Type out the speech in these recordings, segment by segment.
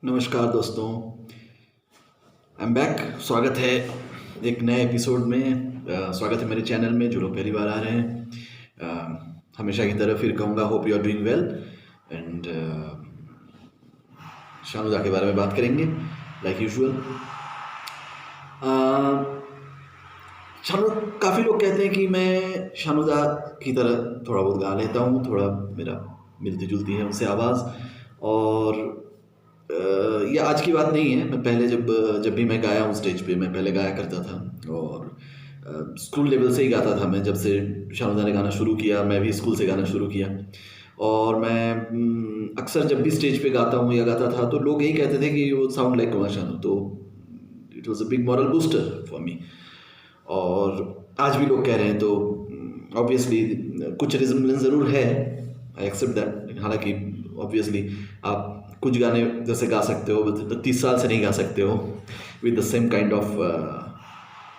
नमस्कार दोस्तों, I am back. स्वागत है एक नए एपिसोड में। स्वागत है मेरे चैनल में। जो लोग पहली बार आ रहे हैं, हमेशा की तरह फिर कहूँगा hope you are doing well. And Sanuda के बारे में बात करेंगे लाइक यूजुअल। काफ़ी लोग कहते हैं कि मैं शानुदा की तरह थोड़ा बहुत गा लेता हूँ, थोड़ा मेरा मिलती जुलती है उनसे आवाज़। और ये आज की बात नहीं है। मैं पहले जब भी मैं गाया हूँ स्टेज पे, मैं पहले गाया करता था और स्कूल लेवल से ही गाता था। मैं जब से शानुदा ने गाना शुरू किया, मैं भी स्कूल से गाना शुरू किया। और मैं अक्सर जब भी स्टेज पे गाता हूँ या गाता था तो लोग यही कहते थे कि वो साउंड लाइक कुमार शानू। तो it was a big moral booster for me. और आज भी लोग कह रहे हैं तो ऑब्वियसली कुछ रिजम्बलेंस ज़रूर है, आई एक्सेप्ट दैट। हालांकि ऑब्वियसली आप कुछ गाने जैसे गा सकते हो, 30 साल से नहीं गा सकते हो with the same kind of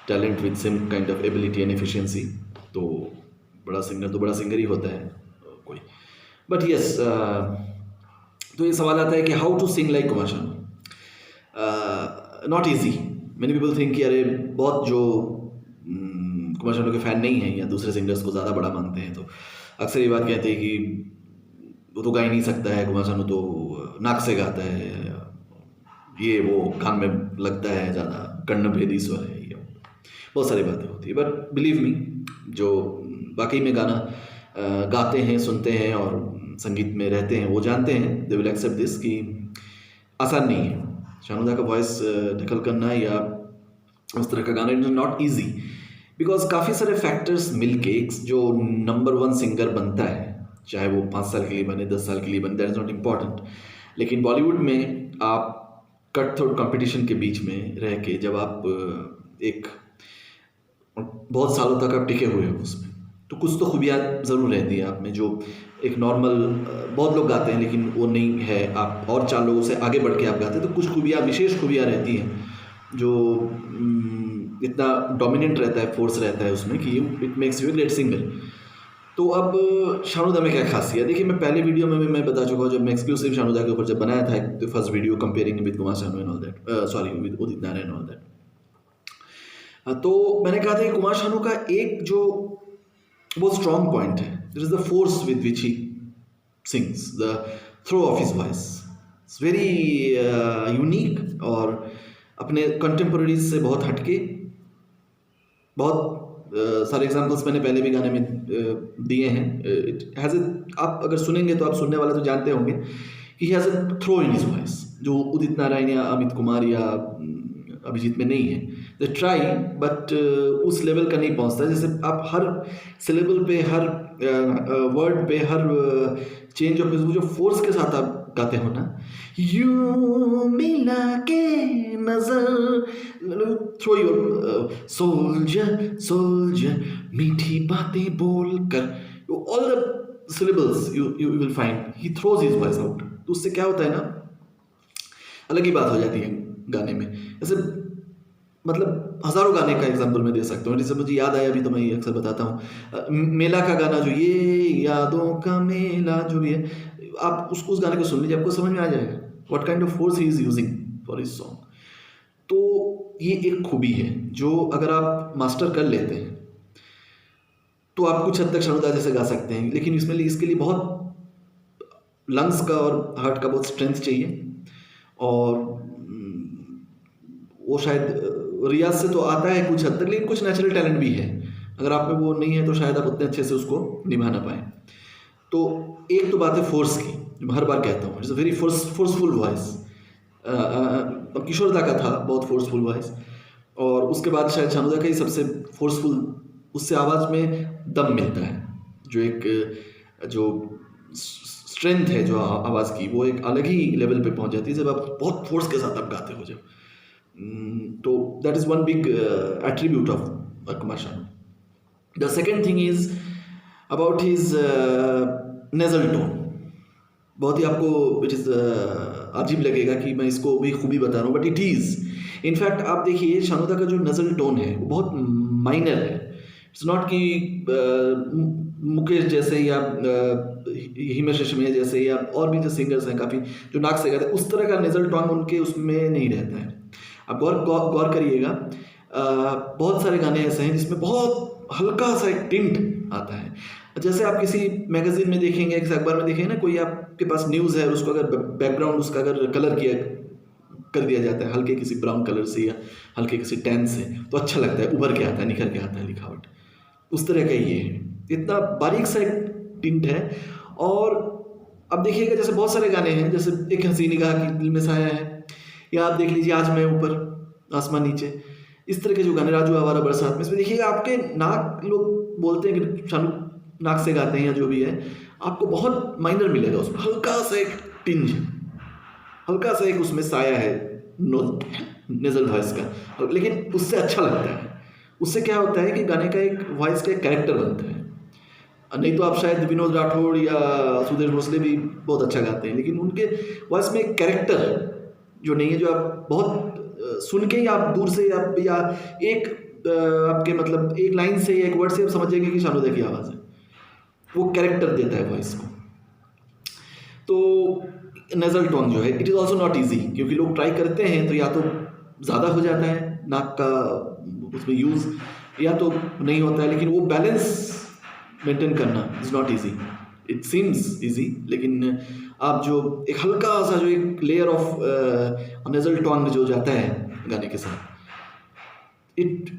talent, with same kind of ability and efficiency. तो बड़ा सिंगर ही होता है कोई। बट यस, तो ये सवाल आता है कि how to sing like Kumar Sanu. Not easy. Many people think कि अरे बहुत जो कुमार शानू के फ़ैन नहीं हैं या दूसरे सिंगर्स को ज़्यादा बड़ा मानते हैं, तो अक्सर ये बात कहते हैं कि वो तो गा ही नहीं सकता है, कुमार शानू तो नाक से गाता है, ये वो कान में लगता है ज़्यादा, कर्णभेदी स्वर है, ये बहुत सारी बातें होती है। बट बिलीव मी, जो वाकई में गाना गाते हैं, सुनते हैं और संगीत में रहते हैं, वो जानते हैं, दे विल एक्सेप्ट दिस कि आसान नहीं है शानुदा का वॉइस टैकल करना या उस तरह का गाना। It is not easy because काफ़ी सारे फैक्टर्स मिलके एक जो नंबर 1 सिंगर बनता है, चाहे वो 5 साल के लिए बने, 10 साल के लिए बने, दैट इज़ नॉट इम्पॉर्टेंट। लेकिन बॉलीवुड में आप कट थ्रोट कंपटीशन के बीच में रह के जब आप एक बहुत सालों तक आप टिके हुए हो उसमें, तो कुछ तो खूबियाँ ज़रूर रहती है आप में, जो एक नॉर्मल बहुत लोग गाते हैं लेकिन वो नहीं है। आप और 4 लोगों से आगे बढ़ के आप गाते हैं तो कुछ खूबियाँ, विशेष खूबियाँ रहती हैं जो इतना डोमिनेंट रहता है, फोर्स रहता है उसमें कि it makes U A great singer. तो अब शानुदा में क्या खासियत? देखिए, मैं पहले वीडियो में भी मैं बता चुका हूँ, जब मैं एक्सक्लूसिव शानुदा के ऊपर जब बनाया था तो first video comparing with Kumar Sanu and all that, sorry with Udit Narayan and all that. तो मैंने कहा था कि कुमार शानू का एक जो बहुत स्ट्रॉन्ग पॉइंट है, this is the force with which he sings, the throw of his voice it's very unique और अपने कंटेम्पोरेरीज से बहुत हटके। बहुत सारे एग्जांपल्स मैंने पहले भी गाने में दिए हैं। इट हैज़ आप अगर सुनेंगे तो आप सुनने वाले तो जानते होंगे कि he has a throw in his voice, जो उदित नारायण या अमित कुमार या अभिजीत में नहीं है। दे ट्राई बट उस लेवल का नहीं पहुंचता। जैसे आप हर सिलेबल पे, हर वर्ड पे, हर चेंज ऑफ जो फोर्स के साथ आप गाते हो ना, यू मिला के नजर, थ्रो योर सोल्जर सोल्जर, मीठी बातें बोल कर, all the syllables you will find he throws his voice out। तो उससे क्या होता है ना, अलग ही बात हो जाती है गाने में। ऐसे मतलब हज़ारों गाने का एग्जांपल मैं दे सकता हूँ। जैसे मुझे याद आया अभी तो मैं ये अक्सर बताता हूँ, मेला का गाना जो ये यादों का मेला जो भी है, आप उस गाने को सुन लीजिए, आपको समझ में आ जाएगा what kind of force he is using for his song. तो ये एक खूबी है जो अगर आप मास्टर कर लेते हैं तो आप कुछ हद तक शानुदा जैसे गा सकते हैं। लेकिन इसके लिए बहुत लंग्स का और हार्ट का बहुत स्ट्रेंथ चाहिए, और वो शायद रियाज से तो आता है कुछ हद तक, लेकिन कुछ नेचुरल टैलेंट भी है। अगर आप में वो नहीं है तो शायद आप उतने अच्छे से उसको निभा ना पाएँ। तो एक तो बात है फोर्स की, जो मैं हर बार कहता हूँ, it's a very forceful voice. Kishoreda का था बहुत फोर्सफुल वॉइस, और उसके बाद शायद शानुदा का ही सबसे फोर्सफुल, उससे आवाज़ में दम मिलता है, जो एक जो स्ट्रेंथ है जो आवाज़ की, वो एक अलग ही लेवल पे पहुंच जाती है जब आप बहुत फोर्स के साथ आप गाते हो जब। तो that is one big attribute of Kumar Sanu. The second thing is about his nasal tone. बहुत ही आपको इट इज़ अजीब लगेगा कि मैं इसको भी खूबी बता रहा हूँ, बट इट इज़। इनफैक्ट आप देखिए शानुदा का जो नज़ल टोन है वो बहुत माइनर है। इट्स नॉट कि मुकेश जैसे या हिमेश रेशमिया जैसे या और भी जो सिंगर्स हैं काफ़ी जो नाक से गाते हैं, उस तरह का नेजल टोन उनके उसमें नहीं रहता है। आप गौर करिएगा, बहुत सारे गाने ऐसे हैं जिसमें बहुत हल्का सा एक टिंट आता है। जैसे आप किसी मैगजीन में देखेंगे, किसी अखबार में देखेंगे ना, कोई आपके पास न्यूज़ है और उसको अगर बैकग्राउंड उसका अगर कलर कर दिया जाता है हल्के किसी ब्राउन कलर से या हल्के किसी टैन से, तो अच्छा लगता है, उभर के आता है, निखर के आता है लिखावट। उस तरह का ये है, इतना बारीक सा एक टिंट है। और अब देखिएगा जैसे बहुत सारे गाने हैं, जैसे एक हंसी निगाह की दिल में साया है, या आप देख लीजिए आज मैं ऊपर आसमान नीचे, इस तरह के जो गाने, राजू आवारा बरसात में, इसमें देखिएगा आपके नाक, लोग बोलते हैं कि शानू नाक से गाते हैं या जो भी है, आपको बहुत माइनर मिलेगा उसमें, हल्का सा एक टिंज, हल्का सा एक उसमें साया है नेजल वॉइस का, लेकिन उससे अच्छा लगता है। उससे क्या होता है कि गाने का एक वॉइस का एक कैरेक्टर बनता है। नहीं तो आप शायद विनोद राठौड़ या सुदेश भोसले भी बहुत अच्छा गाते हैं, लेकिन उनके वॉइस में एक कैरेक्टर जो नहीं है, जो आप बहुत सुन के ही आप दूर से या एक आपके मतलब एक लाइन से या एक वर्ड से आप समझ जाएंगे कि शानुदा की आवाज़ है, वो कैरेक्टर देता है वॉइस को। तो नेजल टोन जो है, it is also not easy, क्योंकि लोग ट्राई करते हैं तो या तो ज़्यादा हो जाता है नाक का उसमें यूज़, या तो नहीं होता है, लेकिन वो बैलेंस मेंटेन करना is not easy. It seems easy, लेकिन आप जो एक हल्का सा जो एक लेयर ऑफ नेजल टोन जो जाता है गाने के साथ, it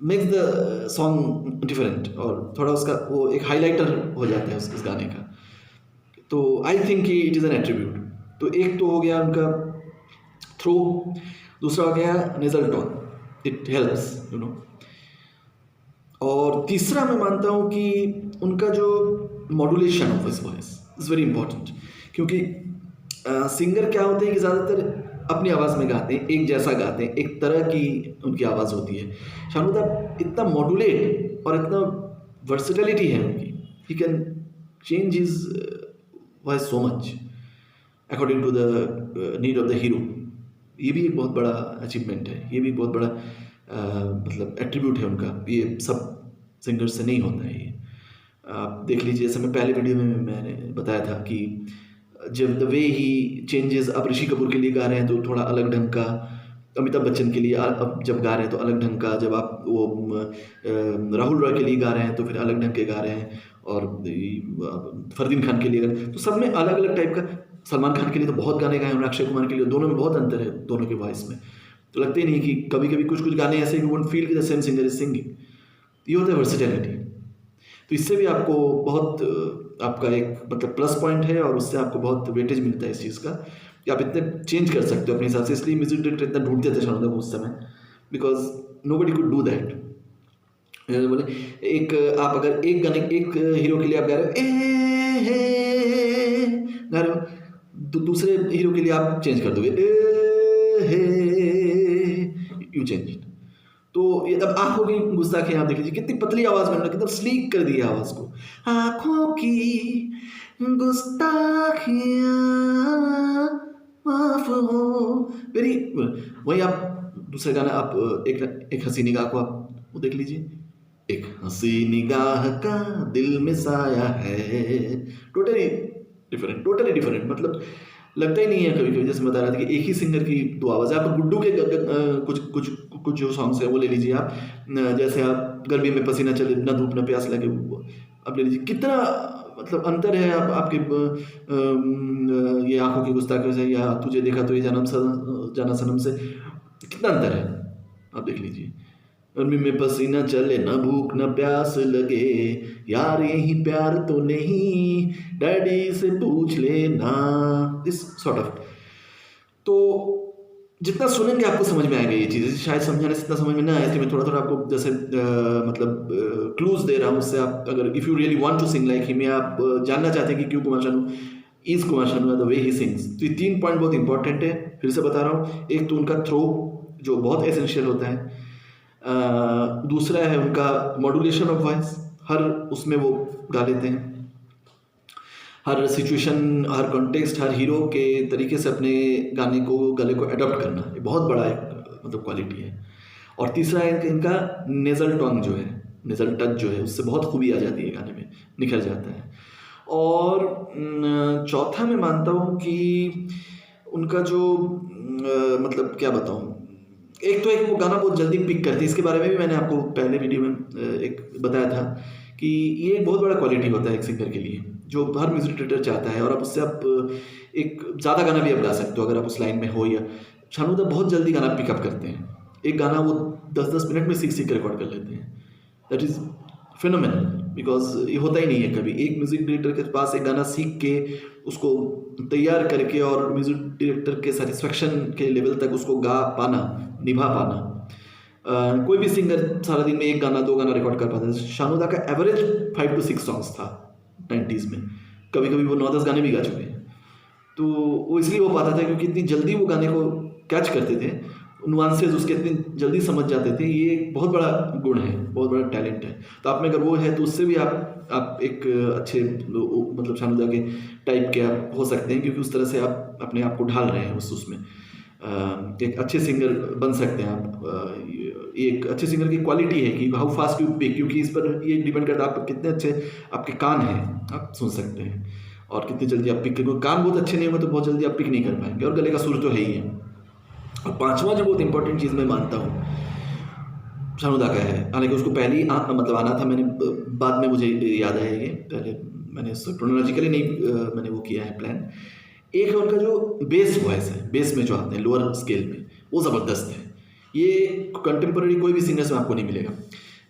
makes the song different, और थोड़ा उसका वो एक हाईलाइटर हो जाता है उस गाने का। तो आई थिंक कि इट इज़ एन एट्रीब्यूट। तो एक तो हो गया उनका थ्रो, दूसरा हो गया nasal tone, it helps you know, और तीसरा मैं मानता हूँ कि उनका जो modulation of his voice is very important, क्योंकि सिंगर क्या होते हैं कि ज़्यादातर अपनी आवाज़ में गाते हैं, एक जैसा गाते हैं, एक तरह की उनकी आवाज़ होती है। शानुदा इतना मॉड्यूलेट और इतना वर्सेटिलिटी है उनकी, he can change his voice so much according to the need of the hero. ये भी एक बहुत बड़ा अचीवमेंट है, ये भी बहुत बड़ा मतलब एट्रीब्यूट है उनका, ये सब सिंगर्स से नहीं होता है ये। आप देख लीजिए, जैसे मैं पहले वीडियो में मैंने बताया था कि जब द वे ही चेंजेस, आप ऋषि कपूर के लिए गा रहे हैं तो थोड़ा अलग ढंग का, अमिताभ बच्चन के लिए अब जब गा रहे हैं तो अलग ढंग का, जब आप वो राहुल रॉय के लिए गा रहे हैं तो फिर अलग ढंग के गा रहे हैं, और फरदीन खान के लिए तो सब में अलग अलग टाइप का। सलमान खान के लिए तो बहुत गाने गाए हैं, अक्षय कुमार के लिए, दोनों में बहुत अंतर है, दोनों के वॉइस में। तो लगते ही नहीं कि कभी कभी कुछ गाने ऐसे कि वन फील कि the same singer is singing. ये होता है वर्सेटिलिटी। तो इससे भी आपको बहुत आपका एक मतलब प्लस पॉइंट है, और उससे आपको बहुत वेटेज मिलता है इस चीज़ का कि आप इतने चेंज कर सकते हो अपने हिसाब से। इसलिए म्यूजिक डायरेक्टर इतना ढूंढते थे शानुदा को उस समय, because nobody could do that. बोले एक आप अगर एक गाने, एक हीरो के लिए आप गा रहे हो, तो दूसरे हीरो के लिए आप चेंज कर दोगे, यू चेंज इट। तो ये अब आंखों की गुस्ताखी आप देख लीजिए, कितनी पतली आवाज में उन्होंने कितना स्लीक कर दिया आवाज को। आंखों की गुस्ताखियां माफ हो, वेरी। वही आप दूसरे गाना, आप एक हंसी निगाह को आप वो देख लीजिए, एक हंसी निगाह का दिल में साया है, टोटली डिफरेंट। मतलब लगता ही नहीं है कभी कभी, जैसे बता रहा था कि एक ही सिंगर की दो आवाज़ है। आप गुड्डू के कुछ जो सॉन्ग्स हैं वो ले लीजिए आप, जैसे आप गर्मी में पसीना चले ना धूप ना प्यास लगे, आप ले लीजिए, कितना मतलब अंतर है। आप आपके ये आंखों की गुस्ताखियों से या तुझे देखा तो ये जाना सनम से कितना अंतर है, आप देख लीजिए। गर्मी में पसीना चले ना भूख ना प्यास लगे, यार यही प्यार तो नहीं, डैडी से पूछ लेना, दिस सॉर्ट ऑफ। तो जितना सुनेंगे आपको समझ में आएगा ये चीज़, शायद समझाने से इतना समझ में ना आए, इसलिए मैं थोड़ा आपको जैसे मतलब क्लूज दे रहा हूँ। उससे आप अगर if you really want to sing like him, या आप जानना चाहते हैं कि क्यों Kumar Sanu is Kumar Sanu the way he sings, तो ये 3 पॉइंट बहुत इंपॉर्टेंट है। फिर से बता रहा हूँ, एक तो उनका थ्रो जो बहुत एसेंशियल होता है, दूसरा है उनका मॉड्यूलेशन ऑफ वॉइस, हर उसमें वो गा लेते हैं, हर सिचुएशन, हर कॉन्टेक्स्ट, हर हीरो के तरीके से अपने गले को अडॉप्ट करना, ये बहुत बड़ा एक मतलब क्वालिटी है। और तीसरा है इनका नेजल टोन जो है, नेजल टच जो है, उससे बहुत खूबी आ जाती है गाने में, निखर जाता है। और चौथा मैं मानता हूँ कि उनका जो मतलब क्या बताऊँ, एक वो गाना बहुत जल्दी पिक करती है, इसके बारे में भी मैंने आपको पहले वीडियो में एक बताया था कि ये एक बहुत बड़ा क्वालिटी होता है एक सिंगर के लिए, जो हर म्यूजिक डायरेक्टर चाहता है। और आप उससे आप एक ज़्यादा गाना भी आप गा सकते हो अगर आप उस लाइन में हो। या शानू दा बहुत जल्दी गाना पिकअप करते हैं, एक गाना वो 10-10 मिनट में सीख के रिकॉर्ड कर लेते हैं। दैट इज़ फिनोमेनल, बिकॉज ये होता ही नहीं है कभी। एक म्यूजिक डायरेक्टर के पास एक गाना सीख के उसको तैयार करके और म्यूजिक डायरेक्टर के सेटिस्फेक्शन के लेवल तक उसको गा पाना, निभा पाना, कोई भी सिंगर सारा दिन में एक गाना 2 गाना रिकॉर्ड कर पाता है। शानू दा का एवरेज 5 to 6 सॉन्ग्स था 90s में, कभी कभी वो 9-10 गाने भी गा चुके हैं। तो वो इसलिए हो पाता था क्योंकि इतनी जल्दी वो गाने को कैच करते थे, नुआंसेस उसके इतनी जल्दी समझ जाते थे। ये एक बहुत बड़ा गुण है, बहुत बड़ा टैलेंट है। तो आप में अगर वो है तो उससे भी आप एक अच्छे मतलब शानू दा के टाइप के आप हो सकते हैं, क्योंकि उस तरह से आप अपने आप को ढाल रहे हैं उसमें। एक अच्छे सिंगर बन सकते हैं आप। एक अच्छे सिंगर की क्वालिटी है कि हाउ फास्ट यू पिक, क्योंकि इस पर ये डिपेंड करता है आप कितने अच्छे आपके कान हैं, आप सुन सकते हैं, और कितनी जल्दी आप पिक करेंगे। कान बहुत अच्छे नहीं होंगे तो बहुत जल्दी आप पिक नहीं कर पाएंगे, और गले का सुर तो है ही है। और पांचवा जो बहुत इंपॉर्टेंट चीज़ मैं मानता हूँ शानू दा का है, हालांकि उसको पहले ही मतलब आना था, मैंने बाद में मुझे याद आया ये, पहले मैंने क्रोनोलॉजिकली नहीं मैंने वो किया है प्लान। एक है उनका जो बेस वॉइस है, बेस में जो आते हैं लोअर स्केल में, वो ज़बरदस्त है। ये कंटेम्प्रेरी कोई भी सिंगर से आपको नहीं मिलेगा।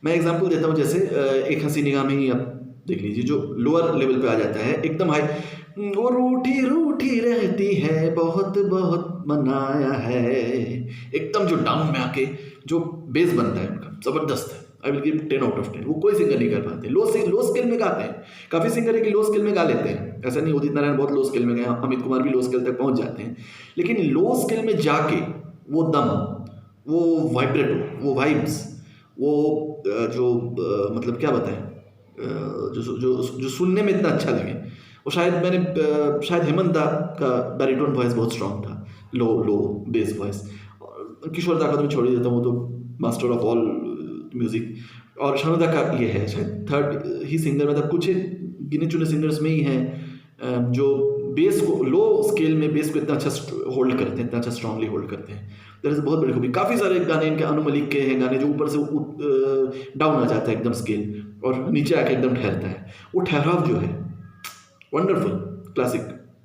मैं एग्जांपल देता हूँ, जैसे एक हंसी निगाह में ही आप देख लीजिए, जो लोअर लेवल पे आ जाता है एकदम हाई, वो रूठी रूठी रहती है बहुत बहुत मनाया है, एकदम जो डाउन में आके जो बेस बनता है उनका ज़बरदस्त है। I will give 10 out of 10। वो कोई सिंगर नहीं कर पाते। लो स्केल में गाते हैं, काफ़ी सिंगर है कि लो स्केल में गा लेते हैं, ऐसा नहीं। उदित नारायण बहुत लो स्केल में गए, अमित कुमार भी लो स्केल तक पहुंच जाते हैं, लेकिन लो स्केल में जाके वो दम, वो वाइब्रेटो, वो वाइब्स, वो जो मतलब क्या बताएं, जो जो जो सुनने में इतना अच्छा लगे, वो शायद हेमंत दा का बैरिटोन वॉइस बहुत स्ट्रांग था, लो बेस वॉइस। किशोर दा का तो मैं छोड़ ही देता हूँ, वो तो मास्टर ऑफ ऑल म्यूजिक। और शानू दा का ये है शायद थर्ड ही सिंगर, मतलब कुछ गिने चुने सिंगर्स में ही हैं जो बेस को, लो स्केल में बेस को इतना अच्छा होल्ड करते हैं, इतना अच्छा स्ट्रांगली होल्ड करते हैं। दैट इज बहुत बड़ी खूबी। काफ़ी सारे गाने इनके, अनु मलिक के हैं गाने जो ऊपर से डाउन आ जाता है एकदम स्केल, और नीचे आके एकदम ठहरता है। वो ठहराव जो है wonderful, classic,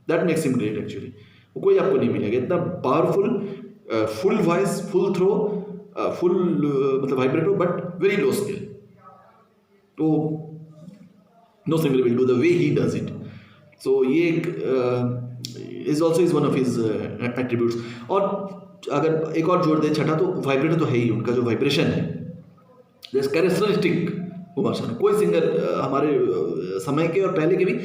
that makes him great actually. वो कोई आपको नहीं मिलेगा इतना powerful, full voice, full throw, full मतलब vibrato, but very low scale. तो no singer will do the way he does it. So ये is also is one of his attributes. और अगर एक और जोड़ दे छठा, तो वाइब्रेटो तो है ही, उनका जो वाइब्रेशन है कैरेक्टरिस्टिक कुमार शानू। कोई सिंगर हमारे समय के और पहले के भी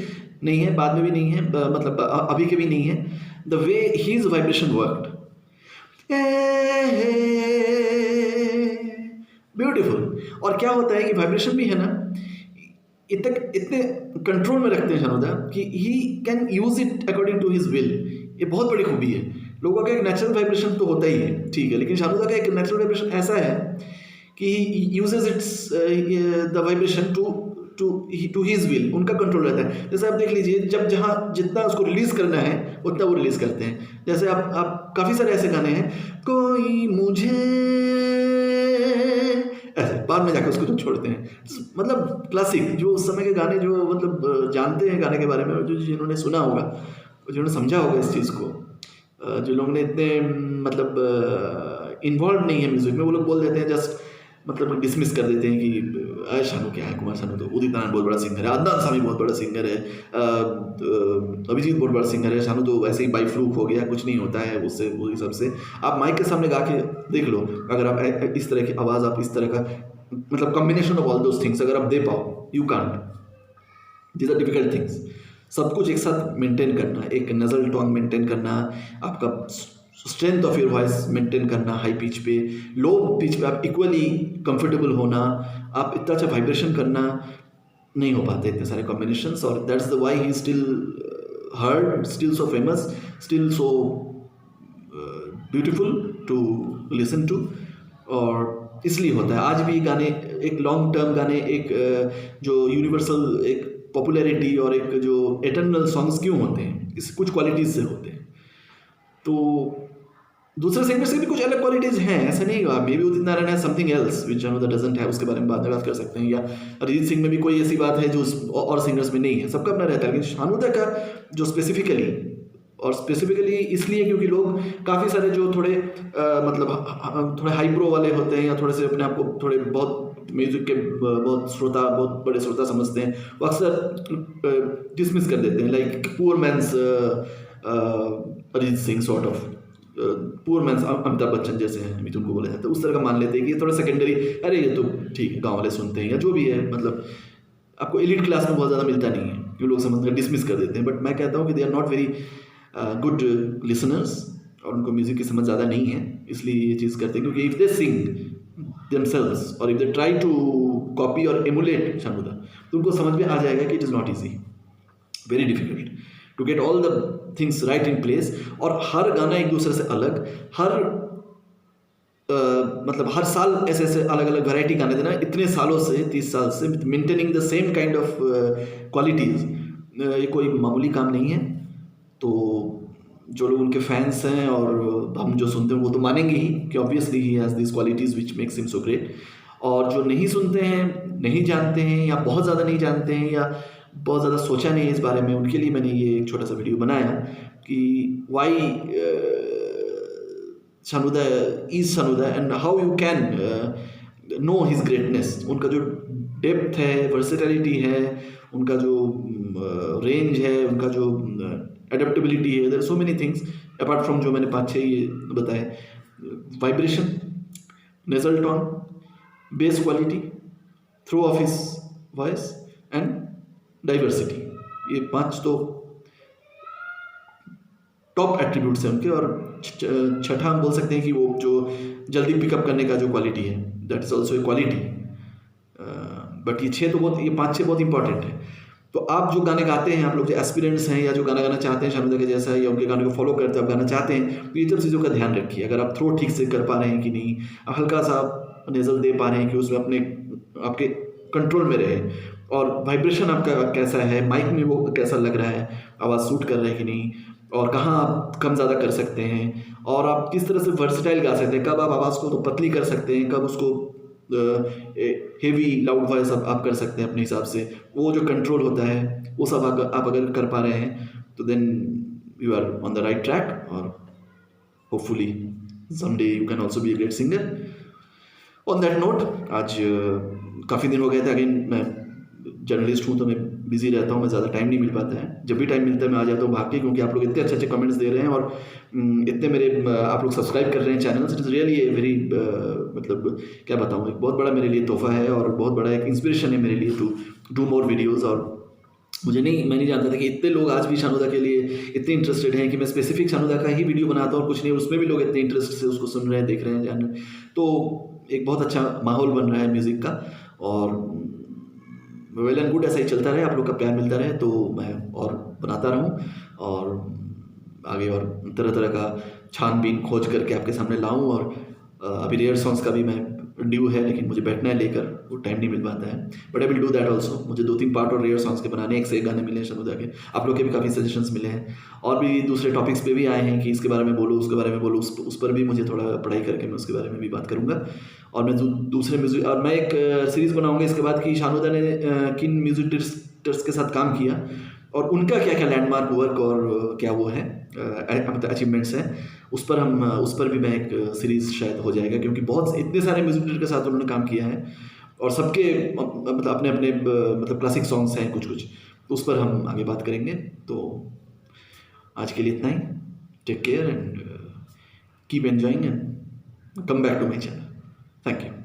नहीं है, बाद में भी नहीं है, मतलब अभी के भी नहीं है। The way his vibration worked, beautiful. और क्या होता है कि वाइब्रेशन भी है ना, इतने कंट्रोल में रखते हैं शानू दा कि he can use it according to his will. ये बहुत बड़ी खूबी है। लोगों का एक नेचुरल वाइब्रेशन तो होता ही है, ठीक है, लेकिन शानू दा का एक नेचुरल वाइब्रेशन ऐसा है कि he uses its the vibration to his will. उनका कंट्रोल रहता है। जैसे आप देख लीजिए, जब जहाँ जितना उसको रिलीज करना है उतना वो रिलीज करते हैं। जैसे आप काफ़ी सारे ऐसे गाने हैं, कोई मुझे ऐसे, बाद में जाकर उसको जो छोड़ते हैं। मतलब क्लासिक, जो उस समय के गाने, जो मतलब जानते हैं गाने के बारे में, जो जिन्होंने सुना होगा, जिन्होंने समझा होगा इस चीज़ को, जो लोग ने इतने मतलब इन्वॉल्व नहीं है म्यूजिक में, वो लोग बोल देते हैं, जस्ट मतलब डिसमिस कर देते हैं कि शानू क्या है, कुमार शानू तो, उदित नारायण बहुत बड़ा सिंगर है, अदनान सामी बहुत बड़ा सिंगर है, अभिजीत बहुत बड़ा सिंगर है, शानू तो वैसे ही बाई फ्लूक हो गया, कुछ नहीं होता है उससे, वो सबसे। आप माइक के सामने गा के देख लो, अगर आप इस तरह की आवाज़, आप इस तरह का मतलब combination of all those things अगर आप दे पाओ, you can't, these are difficult things. सब कुछ एक साथ मेंटेन करना, एक नजल टोन मेंटेन करना, आपका strength of your voice maintain करना, हाई पिच पे, लो पिच पे आप इक्वली कंफर्टेबल होना, आप इतना अच्छा वाइब्रेशन करना, नहीं हो पाते इतने सारे कॉम्बिनेशंस। और that's the why he still heard, still so famous, still so beautiful to listen to. और इसलिए होता है आज भी गाने, एक लॉन्ग टर्म गाने, एक जो यूनिवर्सल एक पॉपुलैरिटी और एक जो एटर्नल सॉन्ग्स क्यों होते हैं, इस कुछ क्वालिटीज़ से होते हैं। तो दूसरे सिंगर से भी कुछ अलग क्वालिटीज़ हैं, ऐसा नहीं हुआ। मे बी उदित नारायण है something else which Shanuda doesn't have, उसके बारे में बाद में बात कर सकते हैं। या अरिजीत सिंह में भी कोई ऐसी बात है जो और सिंगर्स में नहीं है, सबका अपना रहता है। लेकिन शानुदा का जो स्पेसिफिकली इसलिए क्योंकि लोग काफ़ी सारे जो थोड़े मतलब थोड़े हाई प्रो वाले होते हैं या थोड़े से अपने आप को थोड़े बहुत म्यूजिक के बहुत बड़े श्रोता समझते हैं, वो अक्सर डिसमिस कर देते हैं, like poor men's Arijit Singh sort of, poor men's Amitabh Bachchan जैसे हैं, मिथुन को बोला जाता है, उस तरह का मान लेते हैं कि ये थोड़ा सेकेंडरी, अरे ये तो ठीक है गाँव वाले सुनते हैं या जो भी है, मतलब आपको एलिट क्लास में बहुत ज़्यादा मिलता नहीं है, क्यों लोग समझ कर डिसमिस कर देते हैं। बट मैं कहता हूँ कि they are not very good listeners और उनको म्यूज़िक की समझ ज़्यादा नहीं है, इसलिए ये चीज़ करते हैं। क्योंकि if they sing themselves or if they try to copy or emulate Sanuda, तो उनको समझ में आ जाएगा कि it is not easy, very difficult to get all the things right in place। और हर गाना एक दूसरे से अलग, मतलब हर साल ऐसे ऐसे अलग अलग वैरायटी गाने देना, इतने सालों से 30 साल से maintaining the same kind of qualities, ये कोई मामूली काम नहीं है। तो जो लोग उनके फैंस हैं और हम जो सुनते हैं वो तो मानेंगे ही कि obviously he has this qualities which makes him so great. और जो नहीं सुनते हैं, नहीं जानते हैं या बहुत ज़्यादा नहीं जानते हैं या बहुत ज़्यादा सोचा नहीं है इस बारे में, उनके लिए मैंने ये एक छोटा सा वीडियो बनाया कि why Shanuda is Shanuda and how you can know his greatness. उनका जो डेप्थ है, वर्सेटिलिटी है, उनका जो रेंज है, उनका जो एडेप्टेबिलिटी है, there are so many things apart from जो मैंने 5-6 ये बताए, vibration, nasal tone, base quality, throw of his voice and diversity, ये 5 तो टॉप एट्रीब्यूट्स हैं उनके। और छठा हम बोल सकते हैं कि वो जो जल्दी पिकअप करने का जो क्वालिटी है, that is also a quality. But ये 5-6 बहुत इंपॉर्टेंट है। तो आप जो गाने गाते हैं, आप लोग जो एस्पिरेंट्स हैं या जो गाना गाना चाहते हैं शानुदा के जैसा या उनके गाने को फॉलो करते हैं, आप गाना चाहते हैं, तो ये सब चीज़ों का ध्यान रखिए। अगर आप थ्रो ठीक से कर पा रहे हैं कि नहीं, आप हल्का सा नेजल दे पा रहे हैं कि उसमें आपके कंट्रोल में रहे, और वाइब्रेशन आपका कैसा है, माइक में वो कैसा लग रहा है, आवाज़ सूट कर रहा है कि नहीं, और कहाँ आप कम ज़्यादा कर सकते हैं, और आप किस तरह से वर्सटाइल गा सकते हैं, कब आप आवाज़ को तो पतली कर सकते हैं, कब उसको हेवी लाउड वॉइस आप कर सकते हैं अपने हिसाब से, वो जो कंट्रोल होता है वो सब आप अगर कर पा रहे हैं तो then you are on the right track, और hopefully someday you can also be a great singer. On that note, आज काफ़ी दिन हो गए थे, अगेन मैं जर्नलिस्ट हूँ तो मैं बिजी रहता हूँ, मैं ज़्यादा टाइम नहीं मिल पाता है। जब भी टाइम मिलता है मैं आ जाता हूँ भाग के, क्योंकि आप लोग इतने अच्छे अच्छे कमेंट्स दे रहे हैं और इतने मेरे आप लोग सब्सक्राइब कर रहे हैं channel. It is really a very मतलब क्या बताऊँ, एक बहुत बड़ा मेरे लिए तोहफा है और बहुत बड़ा एक इंस्पिरेशन है मेरे लिए टू डू मोर वीडियोज़। और मैं नहीं जानता था कि इतने लोग आज भी शानुदा के लिए इतने इंटरेस्टेड हैं कि मैं स्पेसिफिक शानुदा का ही वीडियो बनाता हूँ और कुछ नहीं, उसमें भी लोग इतने इंटरेस्ट से उसको सुन रहे हैं, देख रहे हैं, जान रहे हैं। तो एक बहुत अच्छा माहौल बन रहा है म्यूज़िक का, और वेल एंड गुड, ऐसा ही चलता रहे, आप लोग का प्यार मिलता रहे तो मैं और बनाता रहूं और आगे और तरह तरह का छानबीन खोज करके आपके सामने लाऊं। और अभी रेयर सॉन्ग्स का भी मैं ड्यू है, लेकिन मुझे बैठना है लेकर, वो टाइम नहीं मिल पाता है, but I will do that also. मुझे 2-3 पार्ट और रेयर सॉन्ग्स के बनाने, एक से एक गाने मिले हैं शानुदा के, आप लोग के भी काफ़ी सजेशंस मिले हैं, और भी दूसरे टॉपिक्स पे भी आए हैं कि इसके बारे में बोलो, उसके बारे में बोलो, उस पर भी मुझे थोड़ा पढ़ाई करके मैं उसके बारे में भी बात करूँगा। और मैं दूसरे म्यूज़िक, और मैं एक सीरीज़ बनाऊँगा इसके बाद कि शानुदा ने किन म्यूज़िक डायरेक्टर्स के साथ काम किया और उनका क्या क्या लैंडमार्क वर्क और क्या वो है अचीवमेंट्स हैं, उस पर भी मैं एक सीरीज़ शायद हो जाएगा, क्योंकि बहुत इतने सारे म्यूज़िक डायरेक्टर के साथ उन्होंने काम किया है और सबके मतलब अपने अपने मतलब क्लासिक सॉन्ग्स हैं कुछ, तो उस पर हम आगे बात करेंगे। तो आज के लिए इतना ही। Take care and keep enjoying and come back to my channel. Thank you.